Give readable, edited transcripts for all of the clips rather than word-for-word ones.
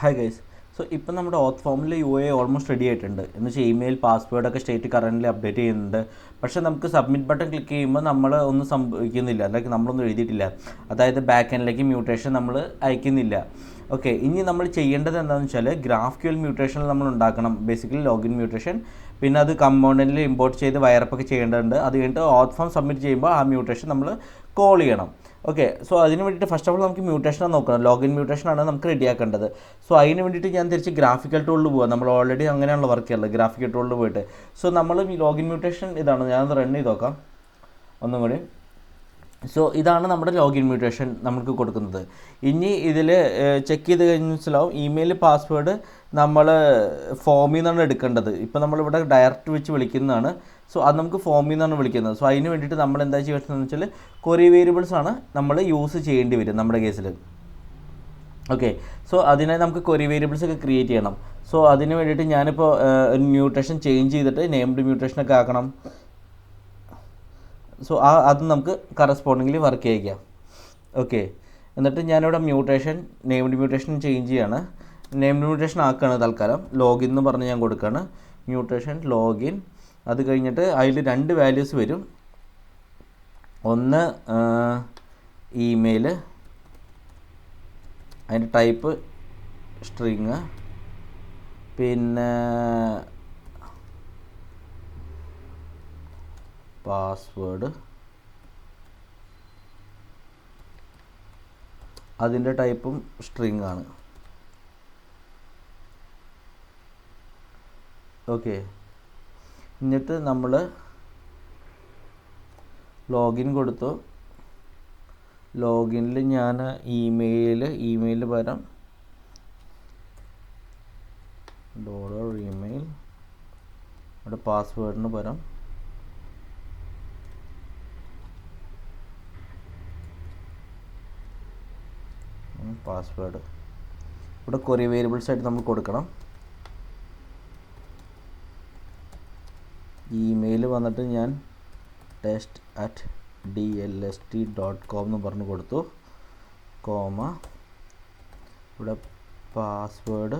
Hi guys. So ഇപ്പം നമ്മുടെ ഓത്ത് ഫോമിൽ UA ഓൾമോസ്റ്റ് റെഡി ആയിട്ടുണ്ട്. എന്ന് വെച്ചാൽ ഇമെയിൽ പാസ്വേഡൊക്കെ സ്റ്റേറ്റ് കറൻ്റ് അപ്ഡേറ്റ് ചെയ്യുന്നുണ്ട്. പക്ഷേ നമുക്ക് സബ്മിറ്റ് ബട്ടൺ ക്ലിക്ക് ചെയ്യുമ്പോൾ നമ്മൾ ഒന്നും സംഭവിക്കുന്നില്ല, അല്ലെങ്കിൽ നമ്മളൊന്നും എഴുതിയിട്ടില്ല. അതായത് ബാക്ക് എൻഡിലേക്ക് മ്യൂട്ടേഷൻ നമ്മൾ അയക്കുന്നില്ല. ഓക്കെ, ഇനി നമ്മൾ ചെയ്യേണ്ടത് എന്താണെന്ന് വെച്ചാൽ GraphQL മ്യൂട്ടേഷൻ നമ്മൾ ഉണ്ടാക്കണം. ബേസിക്കലി ലോഗിൻ മ്യൂട്ടേഷൻ, പിന്നെ അത് കമ്പോണൻറ്റിൽ ഇമ്പോർട്ട് ചെയ്ത് വയറപ്പൊക്കെ ചെയ്യേണ്ടതുണ്ട്. അത് കഴിഞ്ഞിട്ട് ഓത്ത് ഫോം സബ്മിറ്റ് ചെയ്യുമ്പോൾ ആ മ്യൂട്ടേഷൻ നമ്മൾ കോൾ ചെയ്യണം. ഓക്കെ, സോ അതിന് വേണ്ടിയിട്ട് ഫസ്റ്റ് ഓഫ് ഓൾ നമുക്ക് മ്യൂട്ടേഷൻ നോക്കണം. ലോഗിൻ മ്യൂട്ടേഷനാണ് നമുക്ക് റെഡിയാക്കേണ്ടത്. സോ അതിന് വേണ്ടിയിട്ട് ഞാൻ തിരിച്ച് ഗ്രാഫിക്കൽ ടൂളിൽ പോകാം. നമ്മൾ ഓൾറെഡി അങ്ങനെയാണല്ലോ വർക്ക് ചെയ്യുന്നത്, ഗ്രാഫിക്കൽ ടൂളിൽ പോയിട്ട്. സോ നമ്മൾ ലോഗിൻ മ്യൂട്ടേഷൻ ഇതാണ്. ഞാനത് റൺ ചെയ്ത് നോക്കാം ഒന്നും കൂടി. സോ ഇതാണ് നമ്മുടെ ലോഗിൻ മ്യൂട്ടേഷൻ നമുക്ക് കൊടുക്കുന്നത്. ഇനി ഇതിൽ ചെക്ക് ചെയ്ത് കഴിഞ്ഞ് മനസ്സിലാവും ഇമെയിൽ പാസ്വേഡ് നമ്മൾ ഫോമിൽ നിന്നാണ് എടുക്കേണ്ടത്. ഇപ്പോൾ നമ്മളിവിടെ ഡയറക്റ്റ് വെച്ച് വിളിക്കുന്നതാണ്. സോ അത് നമുക്ക് ഫോമിൽ നിന്നാണ് വിളിക്കുന്നത്. സോ അതിന് വേണ്ടിയിട്ട് നമ്മൾ എന്താ ചെയ്യുന്നതെന്ന് വെച്ചാൽ ക്വറി വേരിയബിൾസ് ആണ് നമ്മൾ യൂസ് ചെയ്യേണ്ടി വരും നമ്മുടെ കേസിൽ. ഓക്കെ, സോ അതിനായി നമുക്ക് ക്വറി വേരിയബിൾസ് ഒക്കെ ക്രിയേറ്റ് ചെയ്യണം. സോ അതിന് വേണ്ടിയിട്ട് ഞാനിപ്പോൾ മ്യൂട്ടേഷൻ ചേഞ്ച് ചെയ്തിട്ട് നെയിംഡ് മ്യൂട്ടേഷനൊക്കെ ആക്കണം. സോ അത് നമുക്ക് കറസ്പോണ്ടിങ്ങിൽ വർക്ക് ചെയ്യിക്കാം. ഓക്കെ, എന്നിട്ട് ഞാനിവിടെ നെയിംഡ് മ്യൂട്ടേഷൻ ചേഞ്ച് ചെയ്യാണ്. നെയിംഡ് മ്യൂട്ടേഷൻ ആക്കുകയാണ് തൽക്കാലം. ലോഗിൻ എന്ന് പറഞ്ഞ് ഞാൻ കൊടുക്കുകയാണ്. Mutation login. അത് കഴിഞ്ഞിട്ട് അതിൽ 2 വാല്യൂസ് വരും. ഒന്ന് ഇമെയിൽ, അതിൻ്റെ ടൈപ്പ് സ്ട്രിങ്, പിന്നെ പാസ്വേഡ്, അതിൻ്റെ ടൈപ്പും സ്ട്രിങ് ആണ്. ഓക്കെ, എന്നിട്ട് നമ്മൾ ലോഗിൻ കൊടുത്തു. ലോഗിനിൽ ഞാൻ ഇമെയിൽ പകരം $email, അവിടെ പാസ്വേഡിന് പകരം പാസ്വേഡ്. ഇവിടെ ക്വറി വേരിയബിൾസ് ആയിട്ട് നമ്മൾ കൊടുക്കണം. ഇമെയിൽ വന്നിട്ട് ഞാൻ test@dlst.com എന്ന് പറഞ്ഞ് കൊടുത്തു, കോമ. ഇവിടെ പാസ്വേഡ്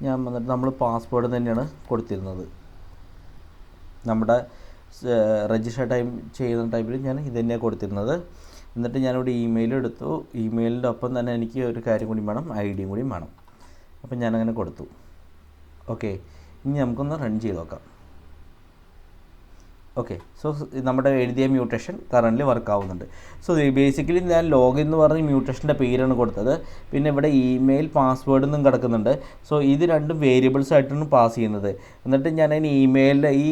ഞാൻ വന്നിട്ട് നമ്മൾ പാസ്വേഡ് തന്നെയാണ് കൊടുത്തിരുന്നത്. നമ്മുടെ രജിസ്റ്റർ ചെയ്യുന്ന ടൈമിൽ ഞാൻ ഇത് തന്നെയാണ് കൊടുത്തിരുന്നത്. എന്നിട്ട് ഞാനിവിടെ ഇമെയിൽ എടുത്തു. ഇമെയിലിൻ്റെ ഒപ്പം തന്നെ എനിക്ക് ഒരു കാര്യം കൂടി വേണം, ID കൂടി വേണം. അപ്പം ഞാനങ്ങനെ കൊടുത്തു. ഓക്കെ, ഇനി നമുക്കൊന്ന് റൺ ചെയ്ത് നോക്കാം. ഓക്കെ, സോ നമ്മുടെ എഴുതിയ മ്യൂട്ടേഷൻ കറൻ്റ് വർക്ക് ആവുന്നുണ്ട്. സോ ബേസിക്കലി ഞാൻ ലോഗിൻ എന്ന് പറഞ്ഞ് മ്യൂട്ടേഷൻ്റെ പേരാണ് കൊടുത്തത്. പിന്നെ ഇവിടെ ഇമെയിൽ പാസ്വേഡ് എന്നും കിടക്കുന്നുണ്ട്. സോ ഇത് രണ്ടും വേരിയബിൾസ് ആയിട്ടാണ് പാസ് ചെയ്യുന്നത്. എന്നിട്ട് ഞാൻ അതിന് ഈ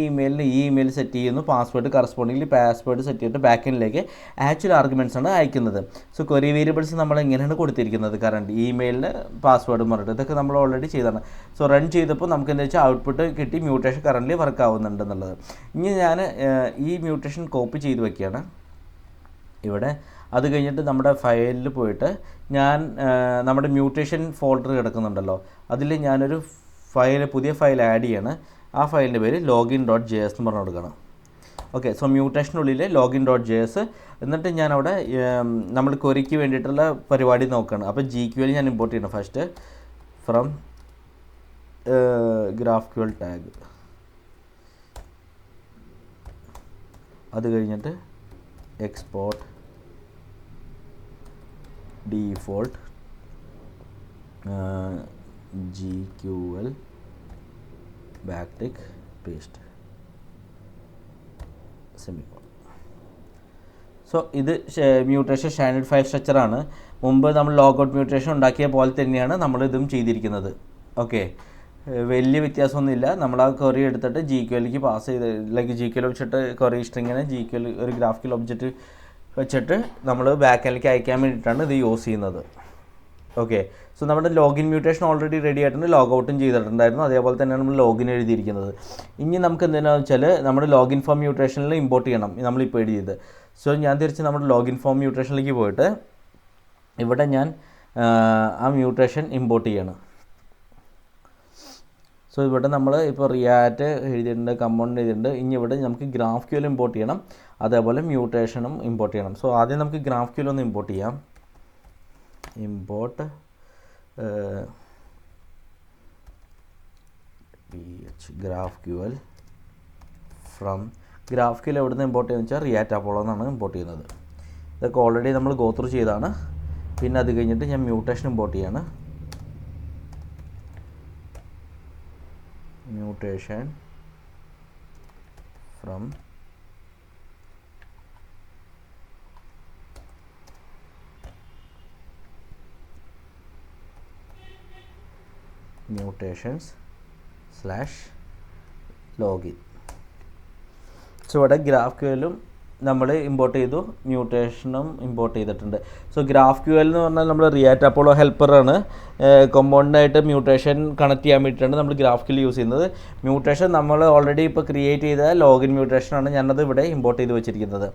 ഇമെയിൽ സെറ്റ് ചെയ്യുന്നു. പാസ്വേഡ് കറസ്പോണ്ടിങ്ങിൽ പാസ്വേഡ് സെറ്റ് ചെയ്തിട്ട് ബാക്ക് എൻഡിലേക്ക് ആക്ച്വൽ ആർഗ്യുമെൻറ്റ്സ് ആണ് അയക്കുന്നത്. സോ ക്വറി വേരിയബിൾസ് നമ്മൾ എങ്ങനെയാണ് കൊടുത്തിരിക്കുന്നത്, കറണ്ട് ഇമെയിലിന് പാസ്വേഡ് പറഞ്ഞിട്ട് ഇതൊക്കെ നമ്മൾ ഓൾറെഡി ചെയ്താണ്. സോ റൺ ചെയ്തപ്പോൾ നമുക്ക് എന്താ വെച്ചാൽ ഔട്ട്പുട്ട് കിട്ടി, മ്യൂട്ടേഷൻ കറൻ്റ് വർക്ക് ആവുന്നുണ്ടെന്നുള്ളത്. ഇനി ഞാൻ ഈ മ്യൂട്ടേഷൻ കോപ്പി ചെയ്ത് വയ്ക്കുകയാണ് ഇവിടെ. അത് കഴിഞ്ഞിട്ട് നമ്മുടെ ഫയലിൽ പോയിട്ട് ഞാൻ നമ്മുടെ മ്യൂട്ടേഷൻ ഫോൾഡർ കിടക്കുന്നുണ്ടല്ലോ, അതിൽ ഞാനൊരു പുതിയ ഫയൽ ആഡ് ചെയ്യാണ്. ആ ഫയലിൻ്റെ പേര് login.js എന്ന് പറഞ്ഞു കൊടുക്കണം. ഓക്കെ, സോ മ്യൂട്ടേഷനുള്ളിൽ login.js. എന്നിട്ട് ഞാൻ അവിടെ നമ്മൾ ക്വറിക്ക് വേണ്ടിയിട്ടുള്ള പരിപാടി നോക്കുകയാണ്. അപ്പോൾ GQL ഞാൻ ഇമ്പോർട്ട് ചെയ്യണം ഫസ്റ്റ് ഫ്രം GraphQL ടാഗ്. അത് കഴിഞ്ഞിട്ട് export default GQL backtick paste semicolon. So ഇത് മ്യൂട്ടേഷൻ സ്റ്റാൻഡേർഡ് ഫയൽ സ്ട്രക്ചറാണ്. മുമ്പ് നമ്മൾ ലോഗൗട്ട് മ്യൂട്ടേഷൻ ഉണ്ടാക്കിയ പോലെ തന്നെയാണ് നമ്മളിതും ചെയ്തിരിക്കുന്നത്. ഓക്കെ, വലിയ വ്യത്യാസമൊന്നുമില്ല. നമ്മൾ ആ ക്വറി എടുത്തിട്ട് GQLക്ക് പാസ് ചെയ്ത്, ലൈക്ക് GQL വെച്ചിട്ട് ക്വറി സ്ട്രിങ്ങിനെ GQL ഒരു ഗ്രാഫിക്കൽ ഒബ്ജക്റ്റ് വെച്ചിട്ട് നമ്മൾ ബാക്ക് എൻഡിലേക്ക് അയക്കാൻ വേണ്ടിയിട്ടാണ് ഇത് യൂസ് ചെയ്യുന്നത്. ഓക്കെ, സോ നമ്മുടെ ലോഗിൻ മ്യൂട്ടേഷൻ ഓൾറെഡി റെഡി ആയിട്ടുണ്ട്, ലോഗൗട്ടും ചെയ്തിട്ടുണ്ടായിരുന്നു. അതേപോലെ തന്നെയാണ് നമ്മൾ ലോഗിൻ എഴുതിയിരിക്കുന്നത്. ഇനി നമുക്ക് എന്തിനാണെന്ന് വെച്ചാൽ നമ്മുടെ ലോഗിൻ ഫോം മ്യൂട്ടേഷനിൽ ഇമ്പോർട്ട് ചെയ്യണം നമ്മളിപ്പോൾ എഴുതിയത്. സോ ഞാൻ തിരിച്ച് നമ്മുടെ ലോഗിൻ ഫോം മ്യൂട്ടേഷനിലേക്ക് പോയിട്ട് ഇവിടെ ഞാൻ ആ മ്യൂട്ടേഷൻ ഇമ്പോർട്ട് ചെയ്യണം. സോ ഇവിടെ നമ്മൾ ഇപ്പോൾ റിയാക്റ്റ് എഴുതിയിട്ടുണ്ട്, കമ്പോണൻ്റ് എഴുതിയിട്ടുണ്ട്. ഇനി ഇവിടെ നമുക്ക് GraphQL ഇമ്പോർട്ട് ചെയ്യണം, അതേപോലെ മ്യൂട്ടേഷനും ഇമ്പോർട്ട് ചെയ്യണം. സോ ആദ്യം നമുക്ക് GraphQL ഒന്ന് ഇമ്പോർട്ട് ചെയ്യാം. ഇമ്പോർട്ട് GraphQL ഫ്രം GraphQL എവിടെ നിന്ന് ഇമ്പോർട്ട് ചെയ്യുന്നത് വെച്ചാൽ റിയാക്ട് അപ്പോളോ എന്നാണ് ഇമ്പോർട്ട് ചെയ്യുന്നത്. ഇതൊക്കെ ഓൾറെഡി നമ്മൾ ഗോ ത്രൂ ചെയ്താണ്. പിന്നെ അത് കഴിഞ്ഞിട്ട് ഞാൻ മ്യൂട്ടേഷൻ ഇമ്പോർട്ട് ചെയ്യാണ്. Mutation from mutations/login. സോ ഇവിടെ GraphQLും നമ്മൾ ഇമ്പോർട്ട് ചെയ്തു, മ്യൂട്ടേഷനും ഇമ്പോർട്ട് ചെയ്തിട്ടുണ്ട്. സോ GraphQL എന്ന് പറഞ്ഞാൽ നമ്മൾ റിയാക്ട് അപ്പോളോ ഹെൽപ്പറാണ്. കോമ്പൗണ്ടായിട്ട് മ്യൂട്ടേഷൻ കണക്ട് ചെയ്യാൻ വേണ്ടിയിട്ടാണ് നമ്മൾ GraphQL യൂസ് ചെയ്യുന്നത്. മ്യൂട്ടേഷൻ നമ്മൾ ഓൾറെഡി ഇപ്പോൾ ക്രിയേറ്റ് ചെയ്ത ലോഗിൻ മ്യൂട്ടേഷനാണ് ഞാനത് ഇവിടെ ഇമ്പോർട്ട് ചെയ്ത് വെച്ചിരിക്കുന്നത്.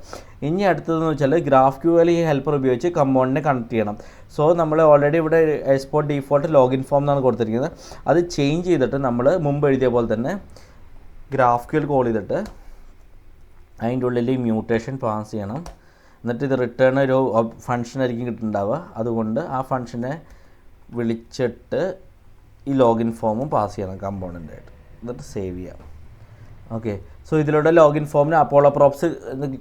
ഇനി അടുത്തതെന്ന് വെച്ചാൽ GraphQL ഈ ഹെൽപ്പർ ഉപയോഗിച്ച് കമ്പൗണ്ടിനെ കണക്ട് ചെയ്യണം. സോ നമ്മൾ ഓൾറെഡി ഇവിടെ എക്സ്പോർട്ട് ഡീഫോൾട്ട് ലോഗിൻ ഫോം എന്നാണ് കൊടുത്തിരിക്കുന്നത്. അത് ചേഞ്ച് ചെയ്തിട്ട് നമ്മൾ മുമ്പ് എഴുതിയ പോലെ തന്നെ GraphQL കോൾ ചെയ്തിട്ട് അതിൻ്റെ ഉള്ളിൽ മ്യൂട്ടേഷൻ പാസ് ചെയ്യണം. എന്നിട്ട് ഇത് റിട്ടേൺ ഒരു ഫംഗ്ഷൻ ആയിരിക്കും കിട്ടുന്നുണ്ടാവുക. അതുകൊണ്ട് ആ ഫംഗ്ഷനെ വിളിച്ചിട്ട് ഈ ലോഗിൻ ഫോമും പാസ് ചെയ്യണം കമ്പോണൻ്റായിട്ട്. എന്നിട്ട് സേവ് ചെയ്യാം. ഓക്കെ, സോ ഇതിലൂടെ ലോഗിൻ ഫോമിന് അപ്പോളോ പ്രോപ്സ്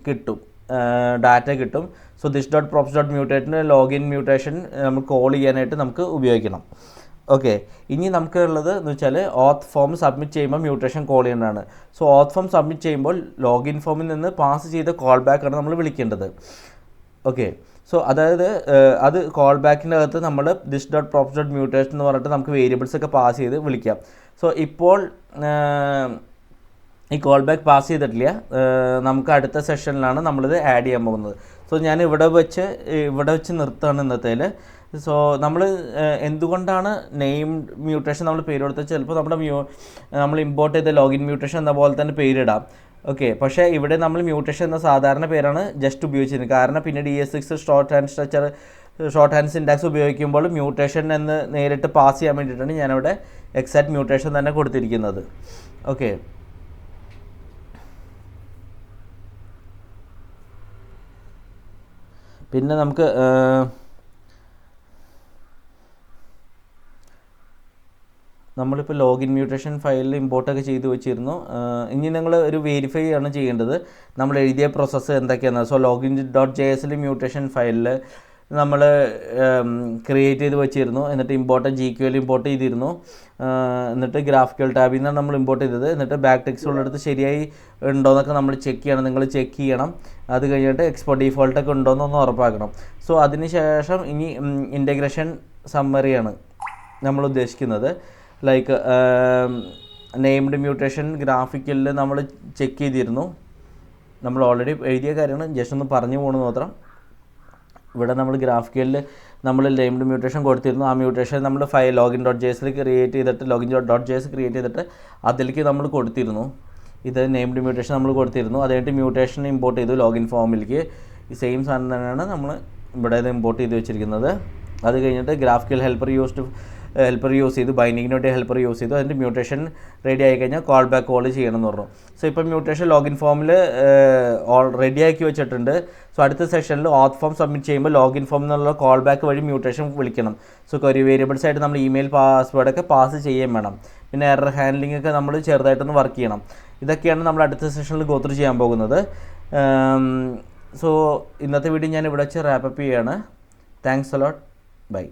കിട്ടും, ഡാറ്റ കിട്ടും. So this dot props dot മ്യൂട്ടേറ്റിന് ലോഗിൻ മ്യൂട്ടേഷൻ നമ്മൾ കോൾ ചെയ്യാനായിട്ട് നമുക്ക് ഉപയോഗിക്കണം. ഓക്കെ, ഇനി നമുക്ക് ഉള്ളത് എന്ന് വെച്ചാൽ ഓത്ത് ഫോം സബ്മിറ്റ് ചെയ്യുമ്പോൾ മ്യൂട്ടേഷൻ കോൾ ചെയ്യേണ്ടതാണ്. സോ ഓത്ത് ഫോം സബ്മിറ്റ് ചെയ്യുമ്പോൾ ലോഗിൻ ഫോമിൽ നിന്ന് പാസ് ചെയ്ത കോൾ ബാക്കാണ് നമ്മൾ വിളിക്കേണ്ടത്. ഓക്കെ, സോ അതായത് അത് കോൾ ബാക്കിൻ്റെ അകത്ത് നമ്മൾ this dot props dot mutation എന്ന് പറഞ്ഞിട്ട് നമുക്ക് വേരിയബിൾസ് ഒക്കെ പാസ് ചെയ്ത് വിളിക്കാം. സോ ഇപ്പോൾ ഈ കോൾ ബാക്ക് പാസ് ചെയ്തിട്ടില്ല. നമുക്ക് അടുത്ത സെഷനിലാണ് നമ്മളിത് ആഡ് ചെയ്യാൻ പോകുന്നത്. സോ ഞാൻ ഇവിടെ വെച്ച് നിർത്തുകയാണ് ഇന്നത്തേൽ. സോ നമ്മൾ എന്തുകൊണ്ടാണ് നെയിം മ്യൂട്ടേഷൻ നമ്മൾ പേര് കൊടുത്തത്? ചിലപ്പോൾ നമ്മൾ ഇമ്പോർട്ട് ചെയ്ത ലോഗിൻ മ്യൂട്ടേഷൻ എന്ന പോലെ തന്നെ പേരിടാം. ഓക്കെ, പക്ഷേ ഇവിടെ നമ്മൾ മ്യൂട്ടേഷൻ എന്ന സാധാരണ പേരാണ് ജസ്റ്റ് ഉപയോഗിച്ചിരുന്നത്. കാരണം പിന്നെ DS6 ഷോർട്ട് ഹാൻഡ് സിൻടാക്സ് ഉപയോഗിക്കുമ്പോൾ മ്യൂട്ടേഷൻ എന്ന് നേരിട്ട് പാസ് ചെയ്യാൻ വേണ്ടിയിട്ടാണ് ഞാനിവിടെ എക്സാക്ട് മ്യൂട്ടേഷൻ തന്നെ കൊടുത്തിരിക്കുന്നത്. ഓക്കെ, പിന്നെ നമുക്ക് നമ്മളിപ്പോൾ ലോഗിൻ മ്യൂട്ടേഷൻ ഫയലിൽ ഇമ്പോർട്ടൊക്കെ ചെയ്ത് വെച്ചിരുന്നു. ഇനി നിങ്ങൾ ഒരു വെരിഫൈ ആണ് ചെയ്യേണ്ടത് നമ്മൾ എഴുതിയ പ്രോസസ്സ് എന്തൊക്കെയാണ്. സോ ലോഗിൻ .js മ്യൂട്ടേഷൻ ഫയലിൽ നമ്മൾ ക്രിയേറ്റ് ചെയ്ത് വെച്ചിരുന്നു. എന്നിട്ട് GQL ഇമ്പോർട്ട് ചെയ്തിരുന്നു. എന്നിട്ട് GraphQL ടാബിൽ നിന്നാണ് നമ്മൾ ഇമ്പോർട്ട് ചെയ്തത്. എന്നിട്ട് ബാക്ക് ടെക്സ്റ്റുള്ളടുത്ത് ശരിയായി ഉണ്ടോയെന്നൊക്കെ നമ്മൾ ചെക്ക് ചെയ്യണം. നിങ്ങൾ ചെക്ക് ചെയ്യണം. അത് കഴിഞ്ഞിട്ട് എക്സ്പോർട്ട് ഡീഫോൾട്ടൊക്കെ ഉണ്ടോയെന്നൊന്ന് ഉറപ്പാക്കണം. സോ അതിന് ശേഷം ഇനി ഇൻറ്റഗ്രേഷൻ സമ്മറിയാണ് നമ്മൾ ഉദ്ദേശിക്കുന്നത്. ലൈക്ക് നെയിംഡ് മ്യൂട്ടേഷൻ GraphQL നമ്മൾ ചെക്ക് ചെയ്തിരുന്നു. നമ്മൾ ഓൾറെഡി എഴുതിയ കാര്യമാണ്, ജസ്റ്റ് ഒന്ന് പറഞ്ഞു പോകണമെന്ന് മാത്രം. ഇവിടെ നമ്മൾ GraphQL നമ്മൾ നെയിംഡ് മ്യൂട്ടേഷൻ കൊടുത്തിരുന്നു. ആ മ്യൂട്ടേഷൻ നമ്മൾ ഫയൽ ലോഗിൻ .js ക്രിയേറ്റ് ചെയ്തിട്ട് .js ക്രിയേറ്റ് ചെയ്തിട്ട് അതിലേക്ക് നമ്മൾ കൊടുത്തിരുന്നു. ഇത് നെയിംഡ് മ്യൂട്ടേഷൻ നമ്മൾ കൊടുത്തിരുന്നു. അത് കഴിഞ്ഞിട്ട് മ്യൂട്ടേഷൻ ഇമ്പോർട്ട് ചെയ്തു ലോഗിൻ ഫോമിലേക്ക്. ഈ സെയിം സാധനം തന്നെയാണ് നമ്മൾ ഇവിടെ ഇമ്പോർട്ട് ചെയ്ത് വെച്ചിരിക്കുന്നത്. അത് കഴിഞ്ഞിട്ട് GraphQL ഹെൽപ്പർ യൂസ് ചെയ്തു, ബൈൻഡിങ്ങിന് വേണ്ടി ഹെൽപ്പർ യൂസ് ചെയ്തു. അതിൻ്റെ മ്യൂട്ടേഷൻ റെഡി ആയി കഴിഞ്ഞാൽ കോൾ ബാക്ക് കോൾ ചെയ്യണം എന്ന് പറഞ്ഞു. സോ ഇപ്പം മ്യൂട്ടേഷൻ ലോഗിൻ ഫോമിൽ റെഡി ആക്കി വെച്ചിട്ടുണ്ട്. സോ അടുത്ത സെഷനിൽ ഓത്ത് ഫോം സബ്മിറ്റ് ചെയ്യുമ്പോൾ ലോഗിൻ ഫോം എന്നുള്ള കോൾ ബാക്ക് വഴി മ്യൂട്ടേഷൻ വിളിക്കണം. സോ ക്വറി വേരിയബിൾസ് ആയിട്ട് നമ്മൾ ഇമെയിൽ പാസ്വേഡൊക്കെ പാസ് ചെയ്യാൻ വേണം. പിന്നെ എറർ ഹാൻഡ്ലിംഗ് ഒക്കെ നമ്മൾ ചെറുതായിട്ടൊന്ന് വർക്ക് ചെയ്യണം. ഇതൊക്കെയാണ് നമ്മൾ അടുത്ത സെഷനിൽ ഗോ ത്രൂ ചെയ്യാൻ പോകുന്നത്. സോ ഇന്നത്തെ വീഡിയോ ഞാൻ ഇവിടെ വെച്ച് റാപ്പപ്പ് ചെയ്യുകയാണ്. Thanks a lot. ബൈ.